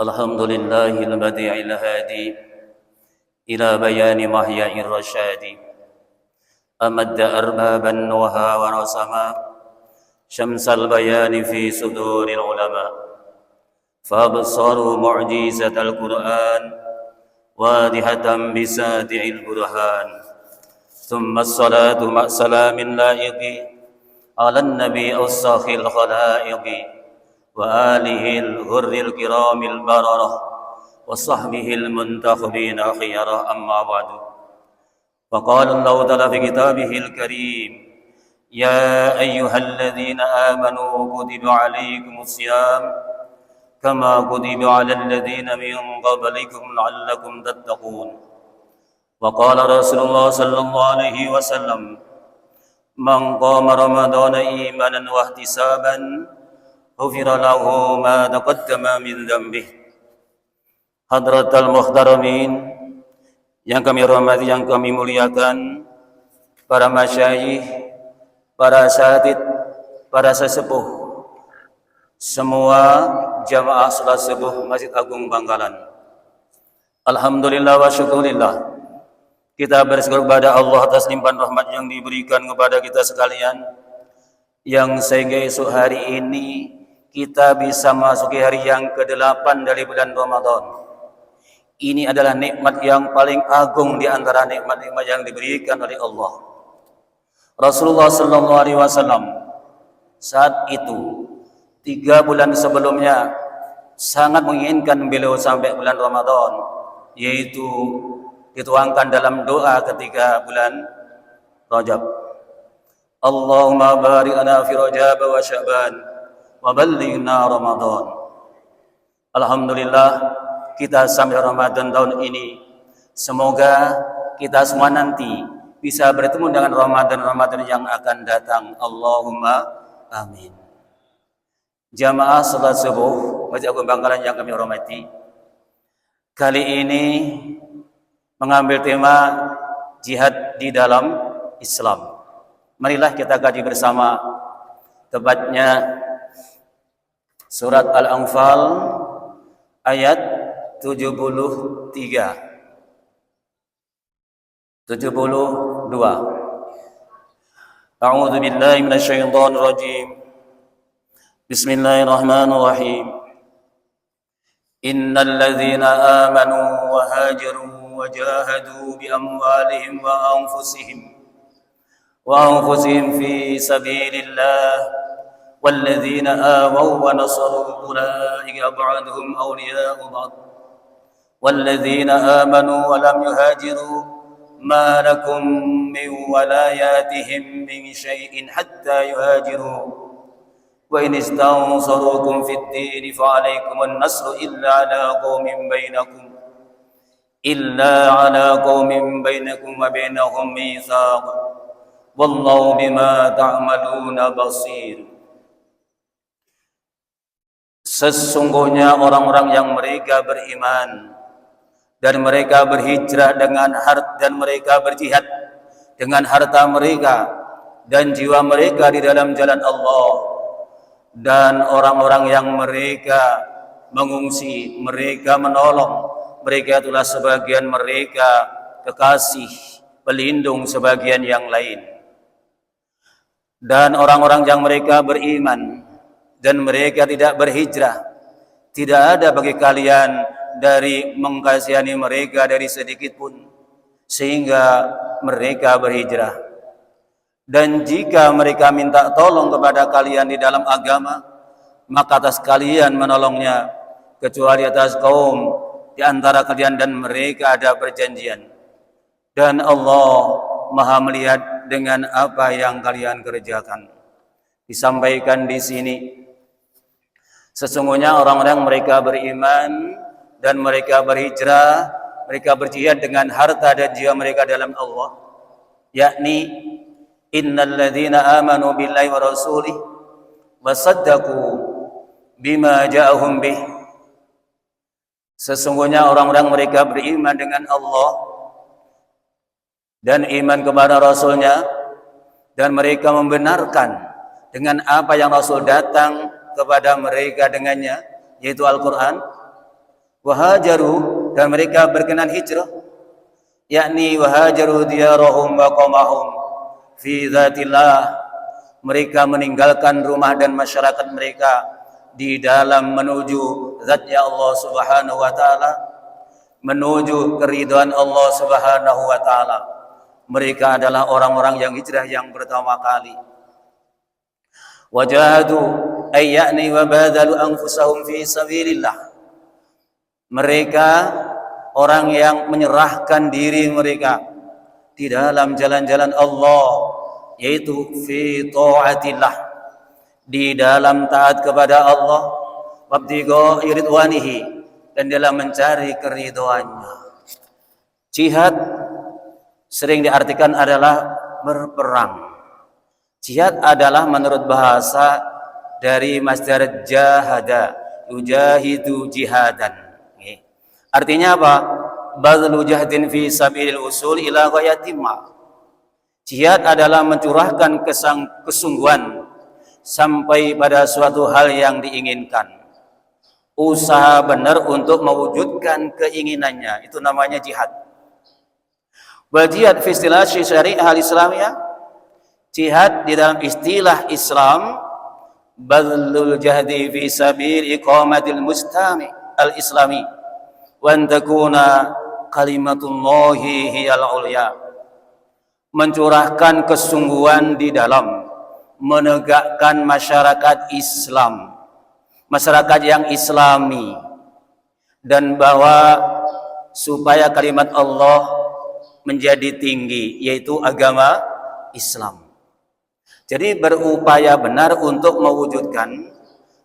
الحمد لله البديع الهادي إلى بيان محيا الرشاد أمد أربابا وها ورسما شمس البيان في صدور العلماء فأبصروا معجزة القرآن واضحة بساتع البرهان ثم الصلاة مع سلام لائق على النبي أوسخ الخلائق وآله الغر الكرام البررة وصحبه المنتخبين خيرا أما بعد فقال الله تعالى في كتابه الكريم يا أيها الذين آمنوا كتب عليكم الصيام كما كتب على الذين من قبلكم لعلكم تتقون وقال رسول الله صلى الله عليه وسلم من قام رمضان إيمانا واحتسابا غفر له ما تقدم من ذنبه. Hadratal muhtaramin yang kami hormati, yang kami muliakan, para masyayikh, para asatidz, para sesepuh, semua jamaah salat subuh Masjid Agung Bangkalan. Alhamdulillah wa syukurillah, kita bersyukur kepada Allah atas limpahan rahmat yang diberikan kepada kita sekalian, yang sehingga esok hari ini kita bisa masuki hari yang ke-8 dari bulan Ramadan. Ini adalah nikmat yang paling agung di antara nikmat-nikmat yang diberikan oleh Allah. Rasulullah sallallahu alaihi wasallam saat itu 3 bulan sebelumnya sangat menginginkan beliau sampai bulan Ramadan, yaitu dituangkan dalam doa ketika bulan Rajab. Allahumma barik lana fi Rajab wa Sya'ban wa ballighna Ramadan. Alhamdulillah, kita sampai Ramadan tahun ini. Semoga kita semua nanti bisa bertemu dengan Ramadan yang akan datang. Allahumma amin. Jamaah salat subuh Masjid Agung Bangkalan yang kami hormati, kali ini mengambil tema jihad di dalam Islam. Marilah kita kaji bersama, tepatnya surat Al-Anfal ayat 72. A'udzu billahi minasyaitonir rajim. Bismillahirrahmanirrahim. Innal ladzina amanu wa hajaru wa jahadu bi amwalihim wa anfusihim fi sabilillah والذين آووا ونصروا أولئك بعضهم أولياء بعض والذين آمنوا ولم يهاجروا ما لكم من ولاياتهم من شيء حتى يهاجروا وإن استنصروكم في الدين فعليكم النصر إلا على قوم بينكم وبينهم ميثاق والله بما تعملون بصير. Sesungguhnya orang-orang yang mereka beriman dan mereka berhijrah dengan harta, dan mereka berjihad dengan harta mereka dan jiwa mereka di dalam jalan Allah, dan orang-orang yang mereka mengungsi, mereka menolong, mereka itulah sebagian mereka kekasih pelindung sebagian yang lain. Dan orang-orang yang mereka beriman dan mereka tidak berhijrah, tidak ada bagi kalian dari mengkasihani mereka dari sedikit pun, sehingga mereka berhijrah. Dan jika mereka minta tolong kepada kalian di dalam agama, maka atas kalian menolongnya, kecuali atas kaum di antara kalian dan mereka ada perjanjian. Dan Allah Maha melihat dengan apa yang kalian kerjakan. Disampaikan di sini, sesungguhnya orang-orang mereka beriman dan mereka berhijrah, mereka berjihad dengan harta dan jiwa mereka dalam Allah, yakni innal ladzina amanu billahi wa rasulih wa saddaqu bima ja'ahum bih. Sesungguhnya orang-orang mereka beriman dengan Allah dan iman kepada Rasulnya, dan mereka membenarkan dengan apa yang Rasul datang kepada mereka dengannya, yaitu Al-Quran. Wahajaru, dan mereka berkenan hijrah, yakni wahajaru diyarahum wa qamahum fi dzatillah, mereka meninggalkan rumah dan masyarakat mereka di dalam menuju zatnya Allah Subhanahu wa taala, menuju keridhaan Allah Subhanahu wa taala. Mereka adalah orang-orang yang hijrah yang pertama kali. Wajahadu ay ya'ni wa badalu anfusahum fi sabilillah, mereka orang yang menyerahkan diri mereka di dalam jalan-jalan Allah, yaitu fi ta'atillah, di dalam taat kepada Allah, wabtigha ridwanihi, dan dalam mencari keridhoannya. Jihad sering diartikan adalah berperang. Jihad adalah menurut bahasa dari masdar jahada, yujahidu jihadan. Artinya apa? Badlu jahdin fi sabilil usul ila ghayatimma. Jihad adalah mencurahkan kesungguhan sampai pada suatu hal yang diinginkan. Usaha benar untuk mewujudkan keinginannya, itu namanya jihad. Wal jihad fi istilah syariah al-islamiyah, jihad di dalam istilah Islam, badlul jahdi fi sabil iqamatil mustami al-islami wa an takuna kalimatullahi hiyal ulya, mencurahkan kesungguhan di dalam menegakkan masyarakat Islam, masyarakat yang islami, dan bahwa supaya kalimat Allah menjadi tinggi, yaitu agama Islam. Jadi berupaya benar untuk mewujudkan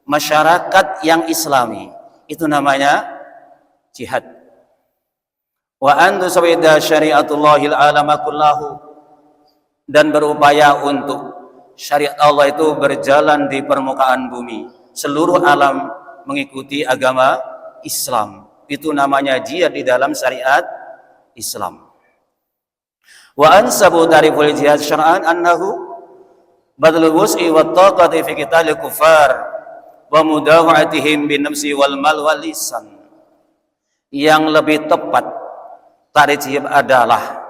masyarakat yang islami, itu namanya jihad. Wa an tusawida syariatullahil alama kullahu, dan berupaya untuk syariat Allah itu berjalan di permukaan bumi, seluruh alam mengikuti agama Islam. Itu namanya jihad di dalam syariat Islam. Wa ansabu tariful jihad syar'an annahu badlul wus'i wat taqati fi qitalil kufar wa mudawa'atihim bin nafsi wal mal wal lisan. Yang lebih tepat tarif jihad adalah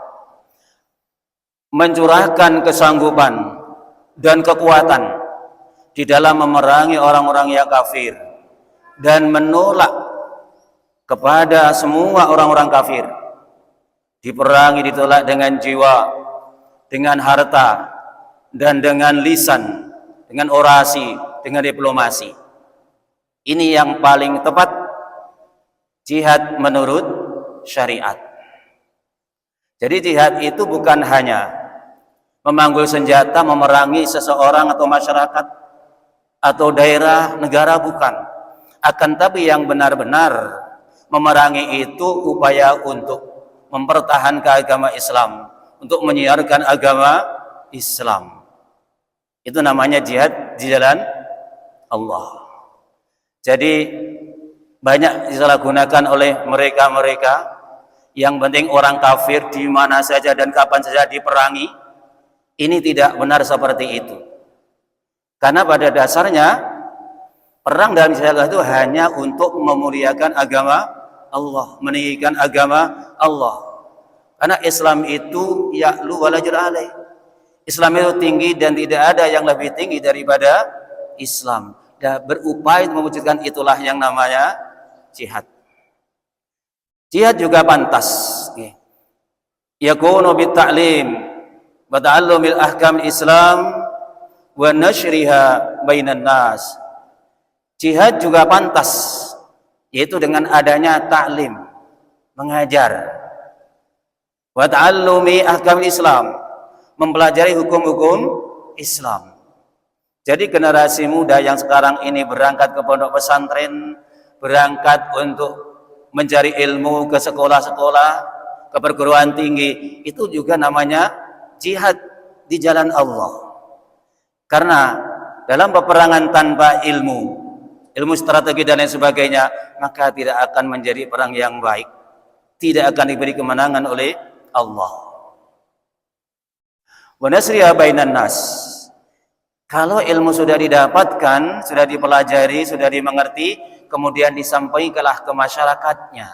mencurahkan kesanggupan dan kekuatan di dalam memerangi orang-orang yang kafir dan menolak kepada semua orang-orang kafir. Diperangi, ditolak dengan jiwa, dengan harta, dan dengan lisan, dengan orasi, dengan diplomasi. Ini yang paling tepat jihad menurut syariat. Jadi jihad itu bukan hanya memanggul senjata memerangi seseorang atau masyarakat atau daerah negara, bukan. Akan tapi yang benar-benar memerangi itu upaya untuk mempertahankan agama Islam, untuk menyiarkan agama Islam. Itu namanya jihad di jalan Allah. Jadi banyak disalahgunakan oleh mereka-mereka yang penting orang kafir di mana saja dan kapan saja diperangi. Ini tidak benar seperti itu. Karena pada dasarnya perang dalam Islam itu hanya untuk memuliakan agama Allah, meninggikan agama Allah. Karena Islam itu ya'lu wa la jur'a alaih. Islam itu tinggi dan tidak ada yang lebih tinggi daripada Islam. Dan berupaya mewujudkan itulah yang namanya jihad. Jihad juga pantas yakunu bit ta'lim wa ta'allumil ahkam Islam wa nashriha bainan nas. Jihad juga pantas, yaitu dengan adanya taklim, mengajar, wa ta'allumi ahkam Islam, mempelajari hukum-hukum Islam. Jadi generasi muda yang sekarang ini berangkat ke pondok pesantren, berangkat untuk mencari ilmu ke sekolah-sekolah, ke perguruan tinggi, itu juga namanya jihad di jalan Allah. Karena dalam peperangan tanpa ilmu strategi dan lain sebagainya, maka tidak akan menjadi perang yang baik, tidak akan diberi kemenangan oleh Allah. Wa nasriha bainan nas, Kalau ilmu sudah didapatkan, sudah dipelajari, sudah dimengerti, kemudian disampaikanlah ke masyarakatnya.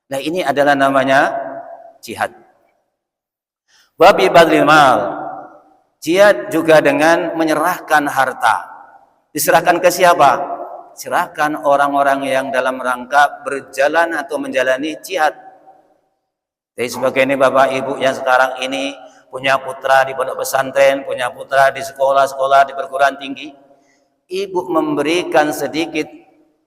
Nah, ini adalah namanya jihad. Babi badril mal. Jihad juga dengan menyerahkan harta. Diserahkan ke siapa? Serahkan orang-orang yang dalam rangka berjalan atau menjalani jihad. Jadi sebagai ini Bapak Ibu yang sekarang ini punya putra di pondok pesantren, punya putra di sekolah-sekolah, di perguruan tinggi, ibu memberikan sedikit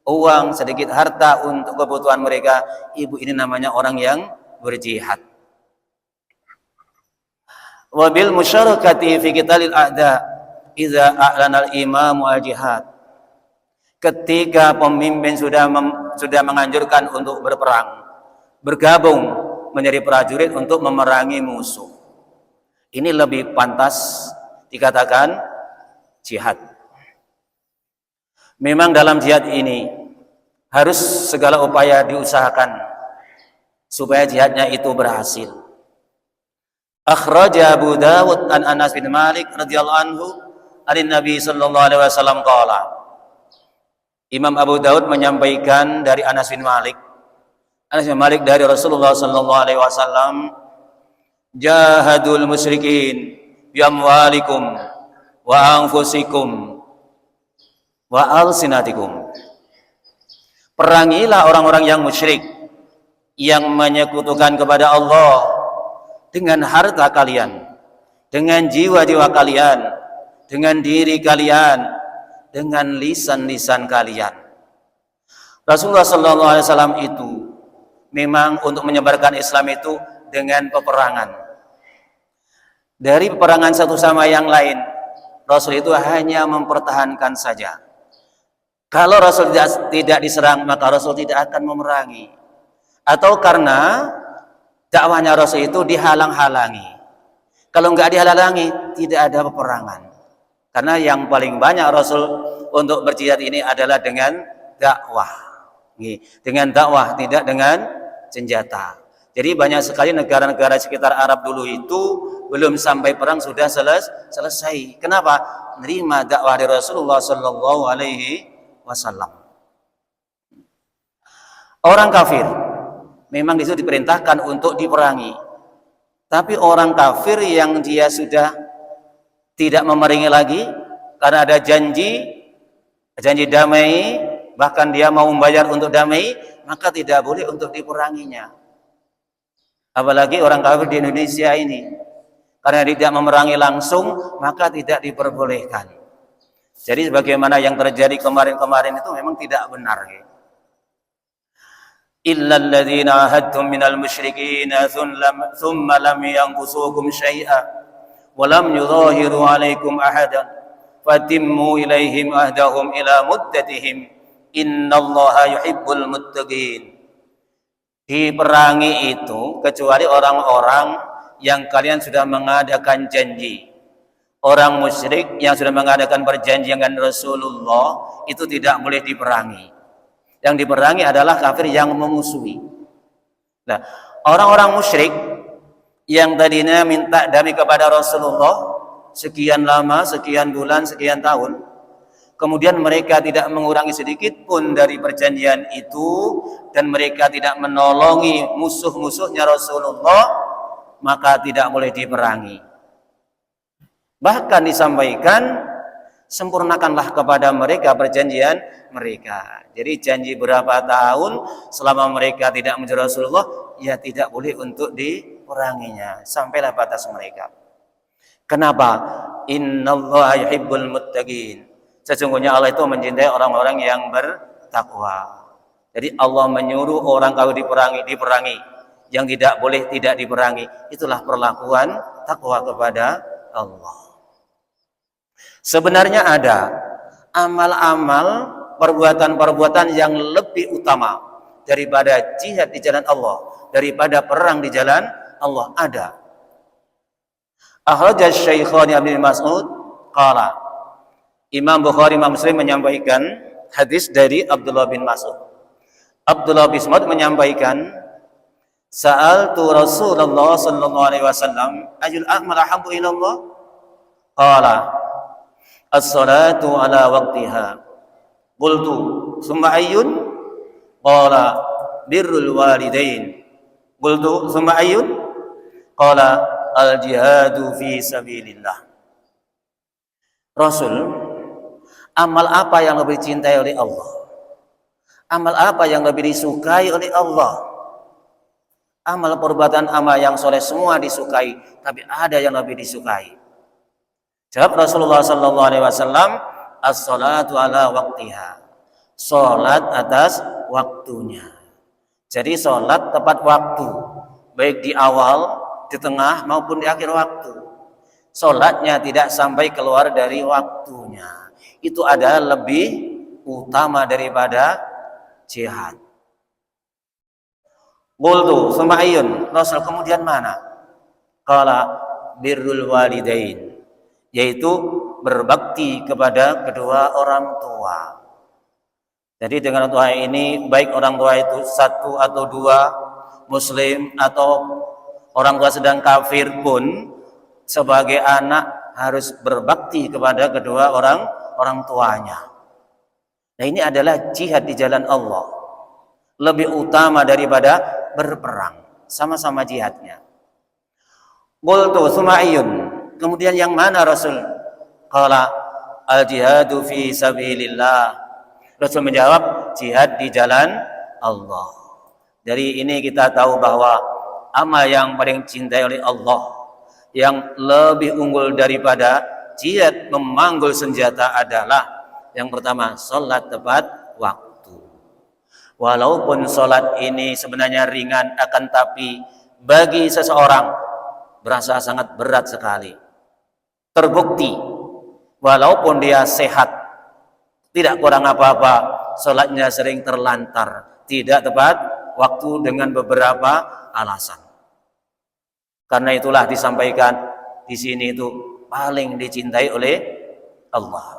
uang, sedikit harta untuk kebutuhan mereka, ibu ini namanya orang yang berjihad. Wabil musyarakati fi qitalil a'da idza a'lana al-imamu al-jihad. Ketika pemimpin sudah menganjurkan untuk berperang, bergabung menjadi prajurit untuk memerangi musuh, ini lebih pantas dikatakan jihad. Memang dalam jihad ini harus segala upaya diusahakan supaya jihadnya itu berhasil. Akhraja Abu Dawud an Anas bin Malik radhiyallahu anhu dari Nabi sallallahu alaihi wasallam qala. Imam Abu Dawud menyampaikan dari Anas bin Malik. Anas bin Malik dari Rasulullah sallallahu alaihi wasallam, jahadul musyrikin bi amwalikum wa anfusikum wa alsinatikum. Perangilah orang-orang yang musyrik yang menyekutukan kepada Allah dengan harta kalian, dengan jiwa-jiwa kalian, dengan diri kalian, dengan lisan-lisan kalian. Rasulullah sallallahu alaihi wasallam itu memang untuk menyebarkan Islam itu dengan peperangan. Dari peperangan satu sama yang lain, Rasul itu hanya mempertahankan saja. Kalau Rasul tidak diserang, maka Rasul tidak akan memerangi. Atau karena dakwahnya Rasul itu dihalang-halangi. Kalau enggak dihalangi, tidak ada peperangan. Karena yang paling banyak Rasul untuk berjihad ini adalah dengan dakwah. Dengan dakwah, tidak dengan senjata. Jadi banyak sekali negara-negara sekitar Arab dulu itu belum sampai perang sudah selesai. Kenapa? Menerima dakwah dari Rasulullah sallallahu alaihi wasallam. Orang kafir memang disitu diperintahkan untuk diperangi. Tapi orang kafir yang dia sudah tidak memerangi lagi karena ada janji damai, bahkan dia mau membayar untuk damai, maka tidak boleh untuk diperanginya. Apalagi orang kafir di Indonesia ini, karena tidak memerangi langsung, maka tidak diperbolehkan. Jadi sebagaimana yang terjadi kemarin-kemarin itu memang tidak benar. Illal ladzina ahadtum minal musyrikin thumma lam yanqusukum syai'a wa lam yudhahiru 'alaikum ahadan fatimmu ilaihim ahdahum ila muddatihim innallaha yuhibbul muttaqin. Diperangi itu kecuali orang-orang yang kalian sudah mengadakan janji. Orang musyrik yang sudah mengadakan perjanjian dengan Rasulullah itu tidak boleh diperangi. Yang diperangi adalah kafir yang memusuhi. Nah, orang-orang musyrik yang tadinya minta damai kepada Rasulullah sekian lama, sekian bulan, sekian tahun, kemudian mereka tidak mengurangi sedikit pun dari perjanjian itu dan mereka tidak menolongi musuh-musuhnya Rasulullah, maka tidak boleh diperangi. Bahkan disampaikan, sempurnakanlah kepada mereka perjanjian mereka. Jadi janji berapa tahun selama mereka tidak menjadi Rasulullah, ya tidak boleh untuk diperanginya. Sampailah batas mereka. Kenapa? Innallaha yuhibbul muttaqin. Sesungguhnya Allah itu mencintai orang-orang yang bertakwa. Jadi Allah menyuruh orang kalau diperangi. Yang tidak boleh tidak diperangi. Itulah perlakuan takwa kepada Allah. Sebenarnya ada amal-amal, perbuatan-perbuatan yang lebih utama daripada jihad di jalan Allah, daripada perang di jalan Allah. Ada. Akhrajah Syaikhan Ibnu Mas'ud qala. Imam Bukhari, Imam Muslim menyampaikan hadis dari Abdullah bin Mas'ud. Abdullah bin Mas'ud menyampaikan, sa'altu Rasulullah sallallahu alaihi wasallam, ayul a'mal ahabbu ila Allah? Qala as-salatu ala waqtiha. Qultu summa ayyun? Qala birrul walidain. Qultu summa ayyun? Qala al-jihadu fi sabilillah. Rasul, amal apa yang lebih dicintai oleh Allah? Amal apa yang lebih disukai oleh Allah? Amal perbuatan amal yang soleh semua disukai, tapi ada yang lebih disukai. Jawab Rasulullah sallallahu alaihi wasallam, as-salatu ala waqtiha. Salat atas waktunya. Jadi salat tepat waktu, baik di awal, di tengah maupun di akhir waktu. Salatnya tidak sampai keluar dari waktunya. Itu adalah lebih utama daripada jihad. Qultu summa ayyun? Rasul, kemudian mana? Qala birrul walidain, yaitu berbakti kepada kedua orang tua. Jadi dengan tua ini, baik orang tua itu satu atau dua, muslim atau orang tua sedang kafir pun, sebagai anak harus berbakti kepada kedua orang tuanya. Nah, ini adalah jihad di jalan Allah, lebih utama daripada berperang, sama-sama jihadnya. Qultu summa ayyun? Kemudian yang mana Rasul? Qala al-jihadu fi sabilillah. Rasul menjawab, jihad di jalan Allah. Dari ini kita tahu bahwa amal yang paling cintai oleh Allah, yang lebih unggul daripada jihad memanggul senjata adalah yang pertama, sholat tepat waktu. Walaupun sholat ini sebenarnya ringan, akan tapi bagi seseorang berasa sangat berat sekali. Terbukti, walaupun dia sehat, tidak kurang apa-apa, sholatnya sering terlantar, tidak tepat waktu dengan beberapa alasan. Karena itulah disampaikan di sini itu paling dicintai oleh Allah.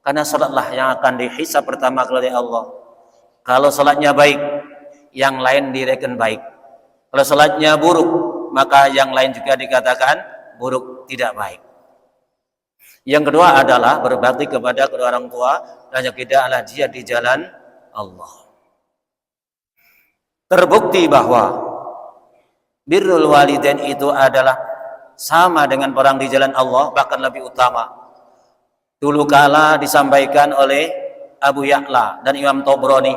Karena sholatlah yang akan dihisab pertama oleh Allah. Kalau sholatnya baik, yang lain direken baik. Kalau sholatnya buruk, maka yang lain juga dikatakan buruk, tidak baik. Yang kedua adalah berbakti kepada kedua orang tua, dan yang ketiga adalah jihad di jalan Allah. Terbukti bahwa birrul walidain itu adalah sama dengan perang di jalan Allah, bahkan lebih utama. Dulu kala disampaikan oleh Abu Ya'la dan Imam Tabrani.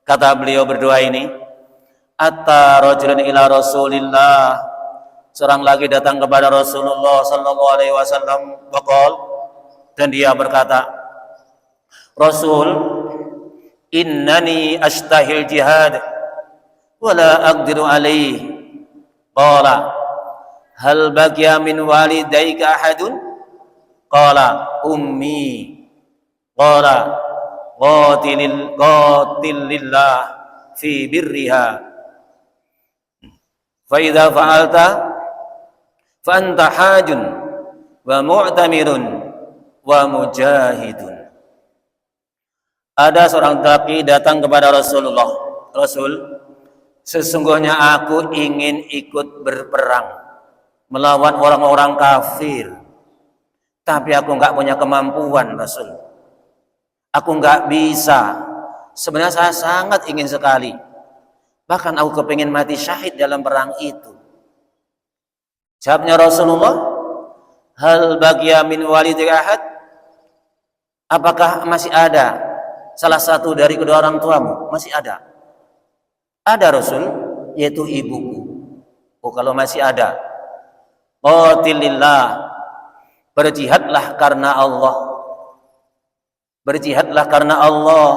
Kata beliau berdua ini, atta rajulun ila Rasulillah. Seorang lagi datang kepada Rasulullah sallallahu alaihi wasallam, waqal, dan dia berkata, Rasul, innani ashtahil jihad wala aqdiru alaih. Qala hal baqiya min walidayka ahadun? Qala ummi. Qala qatil lillah fi birriha. Fa idza fa'alta fa anta hajun wa mu'tamirun wa mujahidun. Ada seorang laki datang kepada Rasulullah. Rasul, sesungguhnya aku ingin ikut berperang melawan orang-orang kafir, tapi aku enggak punya kemampuan, Rasul. Aku enggak bisa. Sebenarnya saya sangat ingin sekali. Bahkan aku kepingin mati syahid dalam perang itu. Jawabnya Rasulullah, hal baqiya min walidika ahad? Apakah masih ada salah satu dari kedua orang tuamu? Masih ada? Ada Rasul, yaitu ibuku. Oh, kalau masih ada, qatilillah, berjihadlah karena Allah. Berjihadlah karena Allah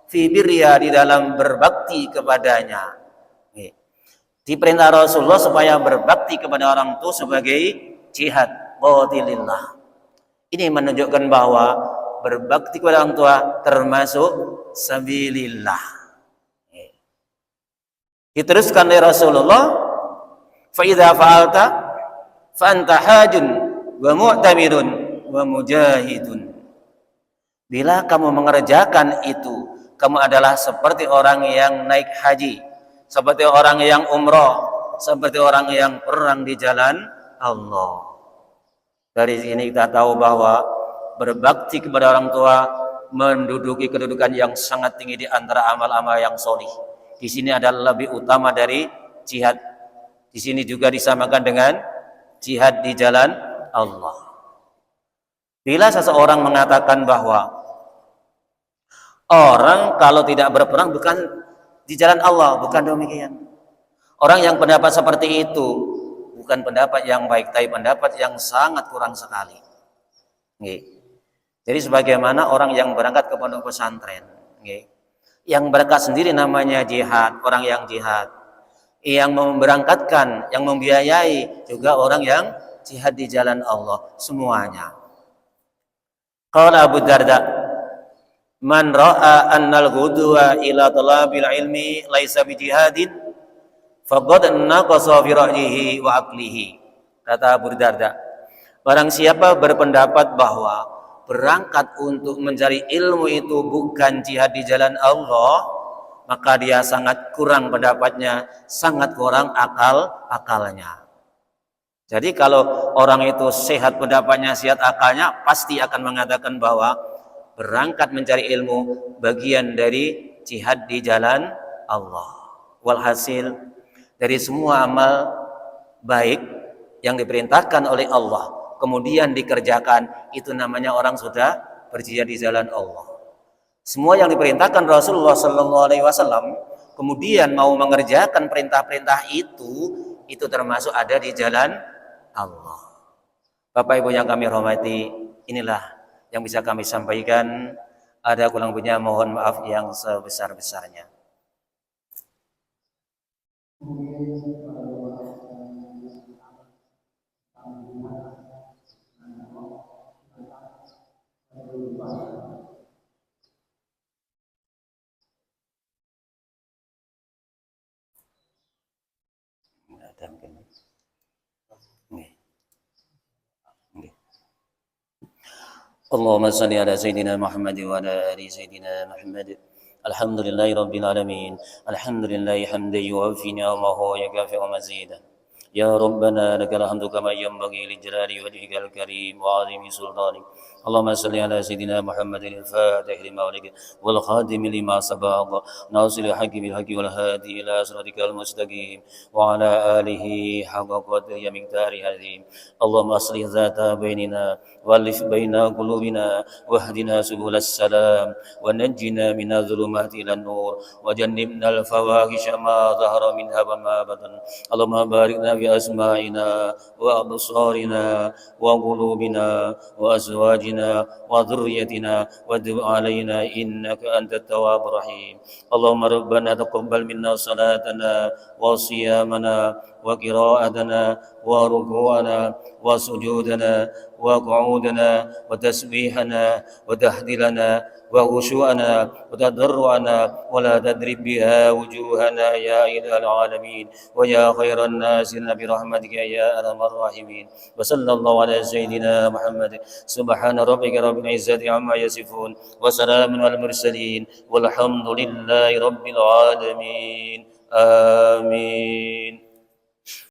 fi birriya, di dalam berbakti kepadanya. Diperintah Rasulullah supaya berbakti kepada orang tua sebagai jihad, qatilillah. Ini menunjukkan bahwa berbakti kepada orang tua termasuk sabilillah. Diteruskan oleh Rasulullah, fa idza fa'alta fa anta hajun wa mu'tamirun wa mujahidun. Bila kamu mengerjakan itu, kamu adalah seperti orang yang naik haji, seperti orang yang umrah, seperti orang yang perang di jalan Allah. Dari sini kita tahu bahwa berbakti kepada orang tua menduduki kedudukan yang sangat tinggi di antara amal-amal yang sholih. Di sini adalah lebih utama dari jihad. Di sini juga disamakan dengan jihad di jalan Allah. Bila seseorang mengatakan bahwa orang kalau tidak berperang bukan di jalan Allah, bukan demikian. Orang yang pendapat seperti itu bukan pendapat yang baik, tapi pendapat yang sangat kurang sekali. Jadi sebagaimana orang yang berangkat ke pondok pesantren, yang berangkat sendiri namanya jihad, orang yang jihad. Yang memberangkatkan, yang membiayai juga orang yang jihad di jalan Allah, semuanya. Qala Abu Darda, man ra'a annal ghudwa ila talabil ilmi laisa bijihadin faqad naqasa fi ra'yihi wa aqlihi. Kata Abu Darda, barang siapa berpendapat bahwa berangkat untuk mencari ilmu itu bukan jihad di jalan Allah, maka dia sangat kurang pendapatnya, sangat kurang akalnya. Jadi kalau orang itu sehat pendapatnya, sehat akalnya, pasti akan mengatakan bahwa berangkat mencari ilmu bagian dari jihad di jalan Allah. Walhasil dari semua amal baik yang diperintahkan oleh Allah kemudian dikerjakan, itu namanya orang sudah berjihad di jalan Allah. Semua yang diperintahkan Rasulullah SAW kemudian mau mengerjakan perintah-perintah itu termasuk ada di jalan Allah. Bapak Ibu yang kami hormati, inilah yang bisa kami sampaikan. Ada kurang lebihnya mohon maaf yang sebesar-besarnya. Allahumma salli ala Sayyidina Muhammad wa ala ali Sayyidina Muhammad. Alhamdulillahi Rabbil Alamin. Alhamdulillahi hamdan yuwafi ni'amahu wa yukafi'u mazidah. Ya Rabbana lakal hamdu kama yanbaghi li jalali wajhikal karim wa 'azimi sultanik. Allahumma salli ala Sayyidina Muhammadin al-Fatih lima ughliqa wal khatim lima sabaqa nasilil haqqi bil haqqi wal hadi ila siratikal mustaqim wa ala alihi haqqa qadrihi miqdari azim. Allahumma aslih dzata bainina walif baina qulubina wahdina subulas salam wa najjina minadh dhulumati ilan nur wa jannibna al-fawahisha ma dhahara minha wa ma batan. Allahumma barikna fi asma'ina wa absarina wa qulubina wa azwajina wa dhurriyyatina wa tub 'alaina innaka antat tawwabur rahim. Allahumma rabbana taqabbal minna salatana wa siyamana wa qira'atana wa ruku'ana wa sujudana wa qu'udana wa tasbihana wa tahdilana wa khushu'ana wa tadarru'ana wa la tadrib biha wujuhana ya ilahal alamin wa ya khairan nasina bi rahmatika ya arhamar rahimin. Wa sallallahu ala sayyidina Muhammad. Subhana rabbika rabbil izzati amma yasifun wa salamun alal mursalin walhamdulillahi rabbil alamin. Amin.